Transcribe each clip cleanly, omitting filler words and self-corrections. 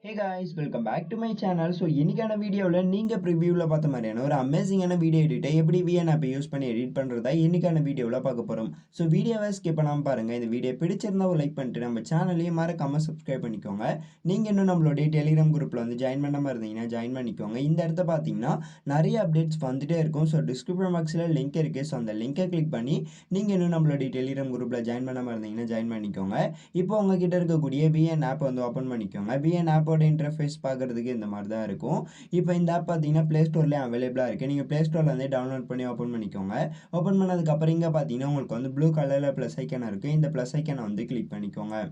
Hey guys, welcome back to my channel. So இன்னைக்கான வீடியோவில் நீங்கள் ப்ரிவியூவில் பார்த்த மாதிரியான ஒரு அமேசிங்கான வீடியோ எடிட்டை எப்படி VN ஆப்பை யூஸ் பண்ணி எடிட் பண்ணுறதா இன்னைக்கான வீடியோவில் பார்க்க போகிறோம். ஸோ வீடியோவை ஸ்கிப் பண்ணாமல் பாருங்கள். இந்த வீடியோ பிடிச்சிருந்தா ஒரு லைக் பண்ணிட்டு நம்ம சேனலையும் மறக்காம சப்ஸ்கிரைப் பண்ணிக்கோங்க. நீங்கள் இன்னும் நம்மளுடைய டெலிகிராம் குரூப்பில் வந்து ஜாயின் பண்ணாமல் இருந்தீங்கன்னா ஜாயின் பண்ணிக்கோங்க. இந்த இடத்த பார்த்தீங்கன்னா நிறைய அப்டேட்ஸ் வந்துட்டே இருக்கும். ஸோ டிஸ்கிரிப்ஷன் பாக்ஸில் லிங்க் இருக்குது. ஸோ அந்த லிங்கை கிளிக் பண்ணி நீங்கள் இன்னும் நம்மளுடைய டெலிகிராம் குரூப்பில் ஜாயின் பண்ணாமல் இருந்தீங்கன்னா ஜாயின் பண்ணிக்கோங்க. இப்போ உங்ககிட்ட இருக்கக்கூடிய VN ஆப் வந்து ஓப்பன் பண்ணிக்கோங்க. VN ஆப்போட இன்டர்ஃபேஸ் பார்க்குறதுக்கு இந்த மாதிரி தான் இருக்கும். இப்போ இந்த ஆப் பார்த்தீங்கன்னா ப்ளே ஸ்டோர்லேயே அவைலபிளாக இருக்குது. நீங்கள் ப்ளே ஸ்டோரில் வந்து டவுன்லோட் பண்ணி ஓப்பன் பண்ணிக்கோங்க. ஓப்பன் பண்ணதுக்கப்புறம் இங்கே பார்த்தீங்கன்னா உங்களுக்கு வந்து ப்ளூ கலரில் ப்ளஸ் ஐக்கன் இருக்குது. இந்த ப்ளஸ் ஐக்கனை வந்து கிளிக் பண்ணிக்கோங்க.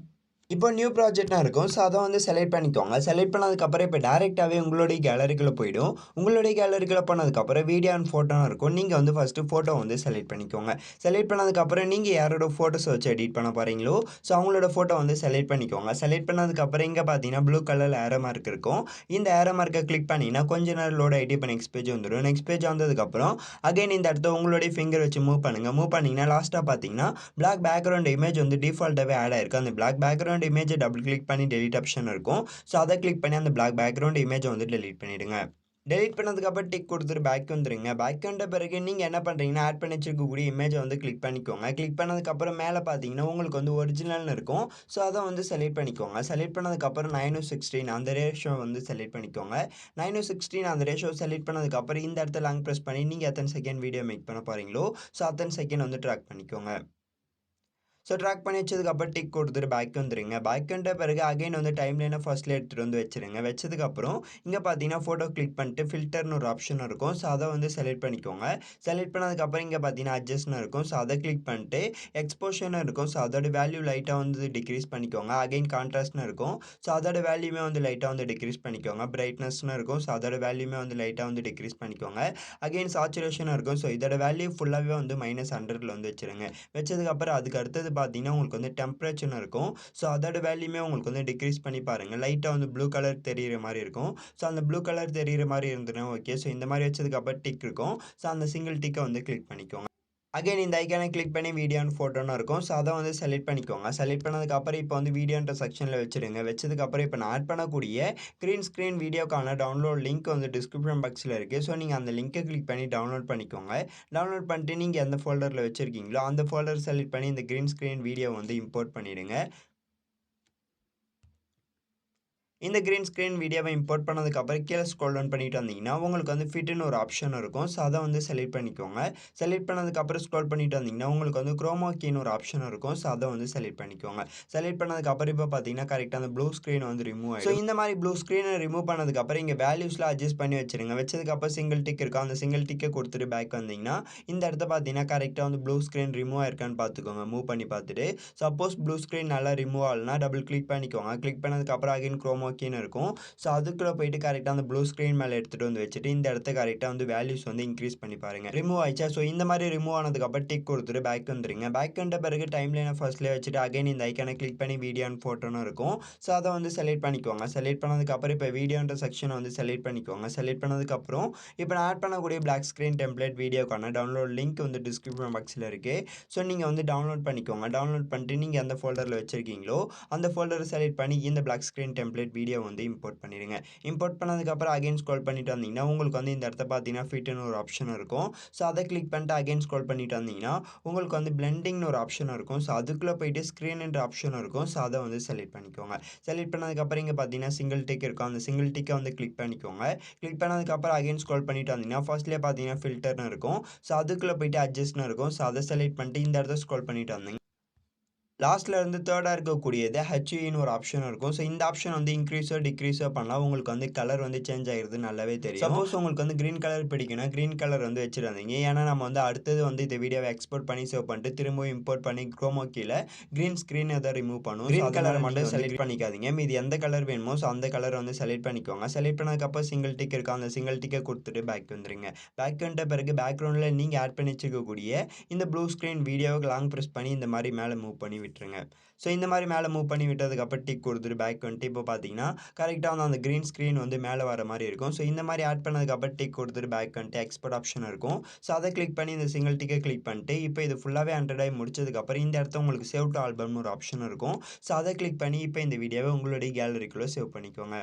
இப்போ நியூ ப்ராஜெக்ட்னா இருக்கும். ஸோ அதை வந்து செலக்ட் பண்ணிக்கோங்க. செலக்ட் பண்ணதுக்கப்புறம் இப்போ டேரெக்டாகவே உங்களுடைய கேலரிக்குள்ளே போயிடும். உங்களுடைய கேலரிக்குள்ளே போனதுக்கப்புறம் வீடியோ அண்ட் ஃபோட்டோன்னு இருக்கும். நீங்கள் வந்து ஃபஸ்ட்டு ஃபோட்டோ வந்து செலக்ட் பண்ணிக்கோங்க. செலக்ட் பண்ணதுக்கப்புறம் நீங்கள் யாரோட ஃபோட்டோஸ் வச்சு எடிட் பண்ண போகிறீங்களோ ஸோ அவங்களோட ஃபோட்டோ வந்து செலக்ட் பண்ணிக்கோங்க. செலக்ட் பண்ணதுக்கப்புறம் இங்கே பார்த்தீங்கன்னா ப்ளூ கலரில் ஏரோ மார்க் இருக்கும். இந்த ஏரோ மார்க்கை கிளிக் பண்ணிங்கன்னா கொஞ்ச நேரம் லோட் ஆகிட்டு இப்போ நெக்ஸ்ட் பேஜ் வந்துடும். நெக்ஸ்ட் பேஜ் வந்ததுக்கப்புறம் அகைன் இந்த இடத்த உங்களுடைய ஃபிங்கர் வச்சு மூவ் பண்ணுங்கள். மூவ் பண்ணிங்கன்னா லாஸ்ட்டாக பார்த்தீங்கன்னா பிளாக் பேக்ரவுண்ட் இமேஜ் வந்து டிஃபால்ட்டாகவே ஆட் ஆயிருக்கு. அந்த பிளாக் பேக்ரவுண்ட் இமேஜை டபுள் கிளிக் பண்ணி டெலிட் ஆப்ஷன் இருக்கும். ஸோ அதை கிளிக் பண்ணி அந்த பிளாக் பேக்ரவுண்ட் இமேஜை வந்து டெலிட் பண்ணிவிடுங்க. டெலிட் பண்ணதுக்கப்புறம் டிக் கொடுத்துட்டு பேக் வந்துடுங்க. பேக் வந்த பிறகு நீங்கள் என்ன பண்ணுறீங்கன்னா ஆட் பண்ணி வச்சிருக்கக்கூடிய இமேஜை வந்து கிளிக் பண்ணிக்கோங்க. கிளிக் பண்ணதுக்கப்புறம் மேலே பார்த்தீங்கன்னா உங்களுக்கு வந்து ஒரிஜினல்னு இருக்கும். ஸோ அதை வந்து செலக்ட் பண்ணிக்கோங்க. செலக்ட் பண்ணதுக்கப்புறம் 9:16 அந்த ரேஷோ வந்து செலக்ட் பண்ணிக்கோங்க. 9:16 அந்த ரேஷோ செலக்ட் பண்ணதுக்கப்புறம் இந்த இடத்துல லாங் ப்ரெஸ் பண்ணி நீங்கள் எத்தனை செகண்ட் வீடியோ மேக் பண்ண போகிறீங்களோ ஸோ அத்தனை செகண்ட் வந்து ட்ராக் பண்ணிக்கோங்க. ஸோ ட்ராக் பண்ணி வச்சதுக்கப்புறம் டிக் கொடுத்துட்டு பேக் வந்துடுங்க. பேக் வந்த பிறகு அகைன் வந்து டைம் லைனை ஃபர்ஸ்ட்ல எடுத்துகிட்டு வந்து வச்சுருங்க. வச்சதுக்கப்புறம் இங்கே பார்த்தீங்கன்னா ஃபோட்டோ கிளிக் பண்ணிட்டு ஃபில்டர்னு ஒரு ஆப்ஷன் இருக்கும். ஸோ அதை வந்து செலக்ட் பண்ணிக்கோங்க. செலக்ட் பண்ணதுக்கப்புறம் இங்கே பார்த்தீங்கன்னா அட்ஜஸ்ட்னு இருக்கும். ஸோ அதை கிளிக் பண்ணிட்டு எக்ஸ்போஷன் இருக்கும். ஸோ அதோட வேல்யூ லைட்டாக வந்து டிக்ரீஸ் பண்ணிக்கோங்க. அகைன் கான்ட்ராஸ்ட்னு இருக்கும். ஸோ அதோட வேல்யூமே வந்து லைட்டாக வந்து டிக்ரீஸ் பண்ணிக்கோங்க. பிரைட்னஸ்னு இருக்கும். ஸோ அதோட வேல்யூமே வந்து லைட்டாக வந்து டிக்ரீஸ் பண்ணிக்கோங்க. அகைன் சாச்சுரேஷன் இருக்கும். ஸோ இதோட வேல்யூ ஃபுல்லாகவே வந்து -100 வந்து வச்சுருங்க. வச்சதுக்கப்புறம் அதுக்கு அடுத்தது பார்த்தீங்கன்னா உங்களுக்கு வந்து டெம்பரேச்சர்னு இருக்கும். ஸோ அதோட வேல்யூமே உங்களுக்கு வந்து டிக்ரீஸ் பண்ணி பாருங்கள். லைட்டாக வந்து ப்ளூ கலர் தெரிகிற மாதிரி இருக்கும். ஸோ அந்த ப்ளூ கலர் தெரிகிற மாதிரி இருந்ததுன்னா ஓகே. ஸோ இந்த மாதிரி வச்சதுக்கப்புறம் டிக் இருக்கும். ஸோ அந்த சிங்கிள் டிக்கை வந்து கிளிக் பண்ணிக்கோங்க. அகைன் இந்த ஐக்கானை கிளிக் பண்ணி வீடியோ அண்ட் ஃபோட்டோன்னு இருக்கும். ஸோ அதை வந்து செலக்ட் பண்ணிக்கோங்க. செலக்ட் பண்ணதுக்கப்புறம் இப்போ வந்து வீடியோன்ற செக்ஷனில் வச்சுருங்க. வச்சதுக்கப்புறம் இப்போ நான் ஆட் பண்ணக்கூடிய க்ரீன் ஸ்க்ரீன் வீடியோக்கான டவுன்லோட் லிங்க் வந்து டிஸ்கிரிப்ஷன் பாக்ஸில் இருக்குது. ஸோ நீங்கள் அந்த லிங்க்கை கிளிக் பண்ணி டவுன்லோட் பண்ணிக்கோங்க. டவுன்லோட் பண்ணிட்டு நீங்கள் எந்த ஃபோல்டரில் வச்சுருக்கீங்களோ அந்த ஃபோல்டர் செலக்ட் பண்ணி இந்த க்ரீன் ஸ்க்ரீன் வீடியோ வந்து இம்போர்ட் பண்ணிவிடுங்க. இந்த க்ரீன் ஸ்க்ரீன் வீடியோவை இம்போர்ட் பண்ணதுக்கப்புறம் கீழே ஸ்க்ரோல் டவுன் பண்ணிட்டு வந்தீங்கன்னா உங்களுக்கு வந்து ஃபிட்னு ஒரு ஆப்ஷன் இருக்கும். ஸோ அதை வந்து செலக்ட் பண்ணிக்கோங்க. செலக்ட் பண்ணதுக்கப்புறம் ஸ்க்ரோல் பண்ணிட்டு வந்தீங்கன்னா உங்களுக்கு வந்து குரோமா கீன்னு ஒரு ஆப்ஷன் இருக்கும். ஸோ அதை வந்து செலக்ட் பண்ணிக்கோங்க. செலக்ட் பண்ணதுக்கப்புறம் இப்போ பார்த்தீங்கன்னா கரெக்டாக அந்த ப்ளூ ஸ்க்ரீன் வந்து ரிமூவ் ஆகிடும். ஸோ இந்த மாதிரி ப்ளூ ஸ்க்ரீனை ரிமூவ் பண்ணதுக்கப்புறம் இங்கே வேல்யூஸ்லாம் அட்ஜஸ்ட் பண்ணி வச்சுருங்க. வச்சதுக்கப்புறம் சிங்கிள் டிக் இருக்கும். அந்த சிங்கிள் டிக்கை கொடுத்துட்டு பேக் வந்தீங்கன்னா இந்த இடத்த பார்த்தீங்கன்னா கரெக்டாக வந்து ப்ளூ ஸ்க்ரீன் ரிமூவ் ஆயிருக்கான்னு பார்த்துக்கோங்க. மூவ் பண்ணி பார்த்துட்டு சப்போஸ் ப்ளூ ஸ்க்ரீன் நல்லா ரிமூவ் ஆகலைன்னா டபுள் கிளிக் பண்ணிக்கோங்க. கிளிக் பண்ணதுக்கப்புறம் அகைன் குரோமா கீன்னு இருக்கும். ஸோ அதுக்குள்ளே போயிட்டு கரெக்டாக அந்த ப்ளூ ஸ்க்ரீன் மேலே எடுத்துகிட்டு வந்து வச்சுட்டு இந்த இடத்த கரெக்டாக வந்து வேல்யூஸ் வந்து இன்க்ரீஸ் பண்ணி பாருங்கள். ரிமூவ் ஆயிடுச்சா? ஸோ இந்த மாதிரி ரிமூவ் ஆனதுக்கப்புறம் டிக் கொடுத்துட்டு பேக் வந்துடுங்க. பேக் வந்த பிறகு டைம் லைனை ஃபர்ஸ்ட்லேயே வச்சுட்டு அகைன் இந்த ஐக்கானை கிளிக் பண்ணி வீடியோ அண்ட் ஃபோட்டோன்னு இருக்கும். ஸோ அதை வந்து செலக்ட் பண்ணிக்கோங்க. செலக்ட் பண்ணதுக்கப்புறம் இப்போ வீடியோன்ற செக்ஷனை வந்து செலக்ட் பண்ணிக்கோங்க. செலக்ட் பண்ணதுக்கப்புறம் இப்போ நான் ஆட் பண்ணக்கூடிய பிளாக் ஸ்க்ரீன் டெம்ப்ளேட் வீடியோக்கான டவுன்லோட் லிங்க் வந்து டிஸ்கிரிப்ஷன் பாக்ஸில் இருக்குது. ஸோ நீங்கள் வந்து டவுன்லோட் பண்ணிக்கோங்க. டவுன்லோட் பண்ணிட்டு நீங்கள் எந்த ஃபோல்டரில் வச்சுருக்கீங்களோ அந்த ஃபோல்டரை செலக்ட் பண்ணி இந்த பிளாக் ஸ்க்ரீன் டெம்ப்ளேட் வீடியோ வந்து இம்போர்ட் பண்ணிடுங்க. இம்போர்ட் பண்ணதுக்கப்புறம் அகைன் ஸ்க்ரோல் பண்ணிட்டு வந்தீங்கன்னா உங்களுக்கு வந்து இந்த இடத்த பார்த்தீங்கன்னா ஃபிட்னு ஒரு ஆப்ஷன் இருக்கும். ஸோ அதை கிளிக் பண்ணிட்டு அகைன் ஸ்க்ரோல் பண்ணிட்டு வந்தீங்கன்னா உங்களுக்கு வந்து பிளெண்டிங்னு ஒரு ஆப்ஷன் இருக்கும். ஸோ அதுக்குள்ளே போயிட்டு ஸ்க்ரீன்ன்ற ஆப்ஷன் இருக்கும். ஸோ அதை வந்து செலக்ட் பண்ணிக்கோங்க. செலக்ட் பண்ணதுக்கப்புறம் இங்கே பார்த்தீங்கன்னா சிங்கிள் டிக் இருக்கும். அந்த சிங்கிள் டிக்கை வந்து கிளிக் பண்ணிக்கோங்க. கிளிக் பண்ணதுக்கப்புறம் அகைன் ஸ்க்ரோல் பண்ணிட்டு வந்தீங்கன்னா ஃபர்ஸ்ட்லேயே பார்த்தீங்கன்னா ஃபில்டர்னு இருக்கும். ஸோ அதுக்குள்ளே போயிட்டு அட்ஜஸ்ட்னு இருக்கும். ஸோ அதை செலக்ட் பண்ணிட்டு இந்த இடத்த ஸ்க்ரோல் பண்ணிட்டு வந்தீங்க லாஸ்ட்டில் இருந்து தேர்டாக இருக்கக்கூடியது ஹெச்இன்னு ஒரு ஆப்ஷன் இருக்கும். ஸோ இந்த ஆப்ஷன் வந்து இன்க்ரீஸோ டிக்ரீஸோ பண்ணலாம். உங்களுக்கு வந்து கலர் வந்து சேஞ்ச் ஆகிடுது நல்லாவே தெரியும். சப்போஸ் உங்களுக்கு வந்து க்ரீன் கலர் பிடிக்குன்னா க்ரீன் கலர் வந்து வச்சுருந்தீங்க. ஏன்னா நம்ம வந்து அடுத்தது வந்து இந்த வீடியோவை எக்ஸ்போர்ட் பண்ணி சேவ் பண்ணிட்டு திரும்பவும் இம்போர்ட் பண்ணி குரோமா கீழே க்ரீன் ஸ்க்ரீன் எதை ரிமூவ் பண்ணும். க்ரீன் கலர் மட்டும் செலக்ட் பண்ணிக்காதீங்க. மீதி எந்த கலர் வேணுமோ ஸோ அந்த கலர் வந்து செலக்ட் பண்ணிக்கோங்க. செலக்ட் பண்ணதுக்கப்புறம் சிங்கிள் டிக் இருக்கும். அந்த சிங்கிள் டிக்கை கொடுத்துட்டு பேக் வந்துடுங்க. பேக் வந்துட்ட பிறகு பேக்ரவுண்டில் நீங்கள் ஆட் பண்ணி வச்சுக்கக்கூடிய இந்த ப்ளூ ஸ்க்ரீன் வீடியோவுக்கு லாங் ப்ரெஸ் பண்ணி இந்த மாதிரி மேலே மூவ் பண்ணி விட்டுருங்க. ஸோ இந்த மாதிரி மேலே மூவ் பண்ணி விட்டதுக்கப்புறம் டிக் கொடுத்துட்டு பேக் வந்துட்டு இப்போ பார்த்தீங்கன்னா கரெக்டாக வந்து அந்த க்ரீன் ஸ்க்ரீன் வந்து மேலே வர மாதிரி இருக்கும். ஸோ இந்த மாதிரி ஆட் பண்ணதுக்கப்புறம் டிக் கொடுத்துட்டு பேக் வந்துட்டு எக்ஸ்போர்ட் ஆப்ஷன் இருக்கும். ஸோ அதை கிளிக் பண்ணி இந்த சிங்கிள் டிக்கை கிளிக் பண்ணிட்டு இப்போ இது ஃபுல்லாகவே 100 ஆகி முடிச்சதுக்கப்புறம் இந்த இடத்த உங்களுக்கு சேவ் டு ஆல்பம்னு ஒரு ஆப்ஷன் இருக்கும். ஸோ அதை கிளிக் பண்ணி இப்போ இந்த வீடியோவை உங்களுடைய கேலரிக்குள்ளே சேவ் பண்ணிக்கோங்க.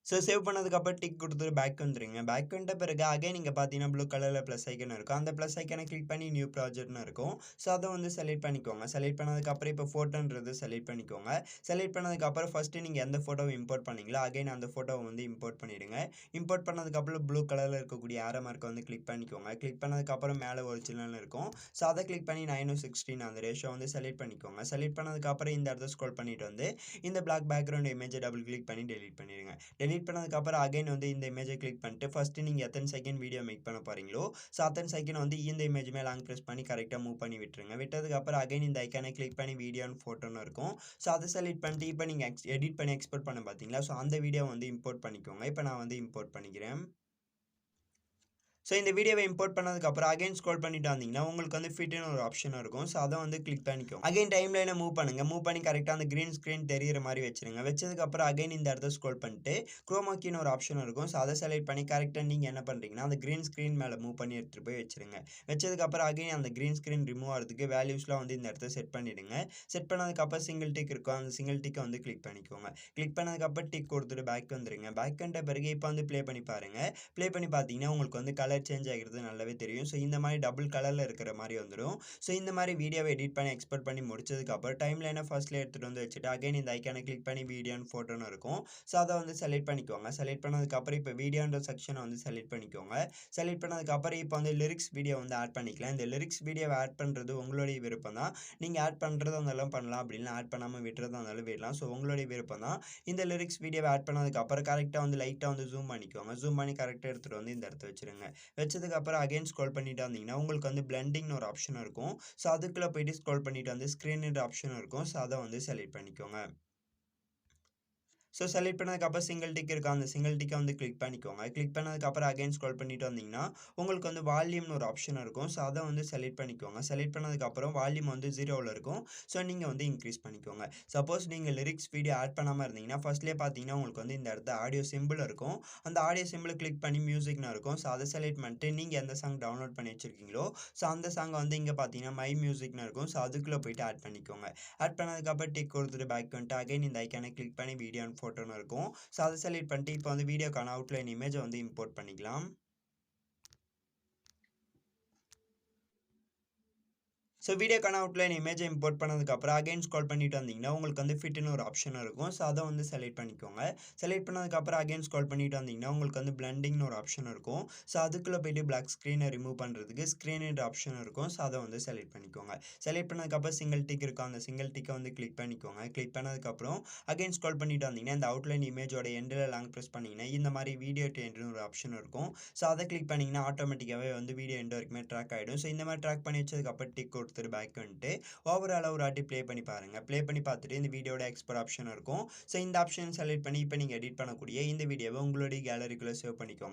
ஸோ சேவ் பண்ணதுக்கப்புறம் டிக் கொடுத்துட்டு பேக் வந்துருங்க. பேக் வந்துட்ட பிறகு அகைன் இங்கே பார்த்தீங்கன்னா ப்ளூ கலரில் ப்ளஸ் ஐக்கன் இருக்கும். அந்த ப்ளஸ் ஐக்கனை கிளிக் பண்ணி நியூ ப்ராஜெக்ட்னு இருக்கும். ஸோ அதை வந்து செலக்ட் பண்ணிக்கோங்க. செலக்ட் பண்ணதுக்கப்புறம் இப்போ ஃபோட்டோன்றது செலக்ட் பண்ணிக்கோங்க. செலக்ட் பண்ணதுக்கப்புறம் ஃபஸ்ட்டு நீங்கள் எந்த ஃபோட்டோவை இம்போர்ட் பண்ணீங்களோ அகைன் அந்த ஃபோட்டோவை வந்து இம்போர்ட் பண்ணிவிடுங்க. இம்போர்ட் பண்ணதுக்கப்புறம் ப்ளூ கலரில் இருக்கக்கூடிய ஆரோ மார்க்கை வந்து கிளிக் பண்ணிக்கோங்க. கிளிக் பண்ணதுக்கப்புறம் மேலே ஒரிஜினல்னு இருக்கும். ஸோ அதை கிளிக் பண்ணி 9:16 அந்த ரேஷியோ வந்து செலக்ட் பண்ணிக்கோங்க. செலக்ட் பண்ணதுக்கப்புறம் இந்த இடத்த ஸ்க்ரோல் பண்ணிட்டு வந்து இந்த பிளாக் பேக்ரவுண்ட் இமேஜை டபுள் கிளிக் பண்ணி டெலீட் பண்ணிடுங்க. டெலீட் பண்ணதுக்கப்புறம் அகைன் வந்து இந்த இமேஜை கிளிக் பண்ணிட்டு ஃபஸ்ட்டு நீங்கள் எத்தனை செகண்ட் வீடியோ மேக் பண்ண போகிறீங்களோ ஸோ அத்தனை செகண்ட் வந்து இந்த இமேஜ் மேலே லாங் ப்ரெஸ் பண்ணி கரெக்டாக மூவ் பண்ணி விட்டுருங்க. விட்டதுக்கப்புறம் அகைன் இந்த ஐக்கானை கிளிக் பண்ணி வீடியோ அண்ட் ஃபோட்டோன்னு இருக்கும். ஸோ அதை செலக்ட் பண்ணிட்டு இப்போ நீங்கள் எடிட் பண்ணி எக்ஸ்போர்ட் பண்ண பார்த்தீங்களா, ஸோ அந்த வீடியோ வந்து இம்போர்ட் பண்ணிக்கோங்க. இப்போ நான் வந்து இம்போர்ட் பண்ணிக்கிறேன். ஸோ இந்த வீடியோவை இம்போர்ட் பண்ணதுக்கப்புறம் அகைன் ஸ்க்ரோல் பண்ணிட்டு வந்தீங்கன்னா உங்களுக்கு வந்து ஃபிட்னு ஒரு ஆப்ஷன் இருக்கும். ஸோ அதை வந்து கிளிக் பண்ணிக்கோங்க. அகைன் டைம் லைனை மூவ் பண்ணுங்க. மூவ் பண்ணி கரெக்டாக அந்த க்ரீன் ஸ்க்ரீன் தெரியிற மாதிரி வச்சிருங்க. வச்சதுக்கப்புறம் அகைன் இந்த இடத்த ஸ்க்ரோல் பண்ணிட்டு குரோமாக்கின்னு ஒரு ஆப்ஷன் இருக்கும். ஸோ அதை செலக்ட் பண்ணி கரெக்டாக நீங்கள் என்ன பண்ணுறீங்கன்னா அந்த க்ரீன் ஸ்க்ரீன் மேலே மூவ் பண்ணி எடுத்துகிட்டு போய் வச்சிருங்க. வச்சதுக்கப்புறம் அகைன் அந்த க்ரீன் ஸ்க்ரீன் ரிமூவ் ஆகிறதுக்கு வேல்யூஸ்லாம் வந்து இந்த இடத்த செட் பண்ணிவிடுங்க. செட் பண்ணதுக்கப்புறம் சிங்கிள் டிக் இருக்கும். அந்த சிங்கிள் டிக்கை வந்து கிளிக் பண்ணிக்கோங்க. கிளிக் பண்ணதுக்கப்புறம் டிக் கொடுத்துட்டு பேக் வந்துருங்க. பேக் வந்த பிறகு இப்போ வந்து ப்ளே பண்ணி பாருங்கள். ப்ளே பண்ணி பார்த்தீங்கன்னா உங்களுக்கு வந்து கலர் சேஞ்ச் ஆகிறது நல்லாவே தெரியும். ஸோ இந்த மாதிரி டபுள் கலரில் இருக்கிற மாதிரி வந்துடும். ஸோ இந்த மாதிரி வீடியோவை எடிட் பண்ணி எக்ஸ்போர்ட் பண்ணி முடிச்சதுக்கப்புறம் டைம் லைனை ஃபர்ஸ்ட்ல எடுத்துகிட்டு வந்து வச்சுட்டு அகைன் இந்த ஐக்கானை கிளிக் பண்ணி வீடியோ அண்ட் ஃபோட்டோன்னு இருக்கும். ஸோ அதை வந்து செலக்ட் பண்ணிக்கோங்க. செலக்ட் பண்ணதுக்கப்புறம் இப்போ வீடியோன்ற செக்ஷனை வந்து செலக்ட் பண்ணிக்கோங்க. செலக்ட் பண்ணதுக்கப்புறம் இப்போ வந்து லிரிக்ஸ் வீடியோ வந்து ஆட் பண்ணிக்கலாம். இந்த லிரிக்ஸ் வீடியோவை ஆட் பண்ணுறது உங்களுடைய விருப்பம் தான். நீங்கள் ஆட் பண்ணுறதா இருந்தாலும் பண்ணலாம், அப்படின்னா ஆட் பண்ணாமல் விட்டுறதா இருந்தாலும் விடலாம். ஸோ உங்களுடைய விருப்பம் தான். இந்த லிரிக்ஸ் வீடியோவை ஆட் பண்ணதுக்கப்புறம் கரெக்டாக வந்து லைட்டாக வந்து ஜூம் பண்ணிக்கோங்க. ஜூம் பண்ணி கரெக்டாக எடுத்துகிட்டு வந்து இந்த இடத்த வச்சுருங்க. வச்சதுக்கப்புறம் அகைன் ஸ்க்ரோல் பண்ணிட்டு வந்தீங்கன்னா உங்களுக்கு வந்து பிளெண்டிங்னு ஒரு ஆப்ஷன் இருக்கும். ஸோ அதுக்குள்ளே போயிட்டு ஸ்க்ரோல் பண்ணிட்டு வந்து ஸ்க்ரீன்ன்ற ஆப்ஷன் இருக்கும். ஸோ அதை வந்து செலக்ட் பண்ணிக்கோங்க. ஸோ செலக்ட் பண்ணதுக்கப்புறம் சிங்கிள் டிக் இருக்கா, அந்த சிங்கிள் டிக்கை வந்து கிளிக் பண்ணிக்கோங்க. கிளிக் பண்ணதுக்கப்புறம் அகைன் ஸ்க்ரோல் பண்ணிட்டு வந்தீங்கன்னா உங்களுக்கு வந்து வால்யூம்னு ஒரு ஆப்ஷன் இருக்கும். ஸோ அதை வந்து செலக்ட் பண்ணிக்கோங்க. செலக்ட் பண்ணதுக்கப்புறம் வால்யூம் வந்து 0ல் இருக்கும். ஸோ நீங்கள் வந்து இன்க்ரீஸ் பண்ணிக்கோங்க. சப்போஸ் நீங்கள் லிரிக்ஸ் வீடியோ ஆட் பண்ணாமல் இருந்தீங்கன்னா ஃபர்ஸ்ட்லேயே பார்த்தீங்கன்னா உங்களுக்கு வந்து இந்த இடத்த ஆடியோ சிம்பிள் இருக்கும். அந்த ஆடியோ சிம்பிளை கிளிக் பண்ணி மியூசிக்னு இருக்கும். ஸோ அதை செலக்ட் பண்ணிட்டு நீங்கள் எந்த சாங் டவுன்லோட் பண்ணி வச்சிருக்கீங்களோ ஸோ அந்த சாங்கை வந்து இங்கே பார்த்தீங்கன்னா மை மியூசிக்னு இருக்கும். ஸோ அதுக்குள்ளே போயிட்டு ஆட் பண்ணிக்கோங்க. ஆட் பண்ணதுக்கப்புறம் டிக் கொடுத்துட்டு பேக் வந்துட்டு அகைன் இந்த ஐக்கானை கிளிக் பண்ணி வீடியோ அண்ட் ஃபோட்டோன்னு இருக்கும். ஸோ அதை செலக்ட் பண்ணிட்டு இப்போ வந்து வீடியோக்கான அவுட்லைன் இமேஜை வந்து இம்போர்ட் பண்ணிக்கலாம். ஸோ வீடியோக்கான அவுட்லைன் இமேஜை இம்போர்ட் பண்ணதுக்கப்புறம் அகைன் ஸ்க்ரோல் பண்ணிட்டு வந்தீங்கன்னா உங்களுக்கு வந்து ஃபிட்னு ஒரு ஆப்ஷன் இருக்கும். ஸோ அதை வந்து செலக்ட் பண்ணிக்கோங்க. செலக்ட் பண்ணதுக்கப்புறம் அகைன் ஸ்க்ரோல் பண்ணிட்டு வந்தீங்கன்னா உங்களுக்கு வந்து பிளெண்டிங்னு ஒரு ஆப்ஷன் இருக்கும். ஸோ அதுக்குள்ளே போயிட்டு பிளாக் ஸ்க்ரீனை ரிமூவ் பண்ணுறதுக்கு ஸ்க்ரீன்ன்ற ஆப்ஷன் இருக்கும். ஸோ அதை வந்து செலக்ட் பண்ணிக்கோங்க. செலக்ட் பண்ணதுக்கப்புறம் சிங்கிள் டிக் இருக்கும். அந்த சிங்கிள் டிக்கை வந்து கிளிக் பண்ணிக்கோங்க. கிளிக் பண்ணதுக்கப்புறம் அகைன் ஸ்க்ரோல் பண்ணிட்டு வந்தீங்கன்னா இந்த அவுட்லைன் இமேஜோட எண்டில் லாங் ப்ரெஸ் பண்ணிங்கன்னா இந்த மாதிரி வீடியோ டென்ட்னு ஒரு ஆப்ஷன் இருக்கும். ஸோ அதை கிளிக் பண்ணிங்கன்னா ஆட்டோமேட்டிக்காகவே வந்து வீடியோ எண்ட் வரைக்குமே ட்ராக் ஆகிடும். ஸோ இந்த மாதிரி ட்ராக் பண்ணி வச்சதுக்கப்புறம் டிக் கொடுத்துட்டு பேக் வந்துட்டு ஓவராலாக ஒரு வாட்டி ப்ளே பண்ணி பாருங்கள். ப்ளே பண்ணி பார்த்துட்டு இந்த வீடியோட எக்ஸ்போர்ட் ஆப்ஷன் இருக்கும். ஸோ இந்த ஆப்ஷன் செலக்ட் பண்ணி இப்போ நீங்கள் எடிட் பண்ணக்கூடிய இந்த வீடியோவை உங்களுடைய கேலரிக்குள்ளே சேவ் பண்ணிக்கோங்க.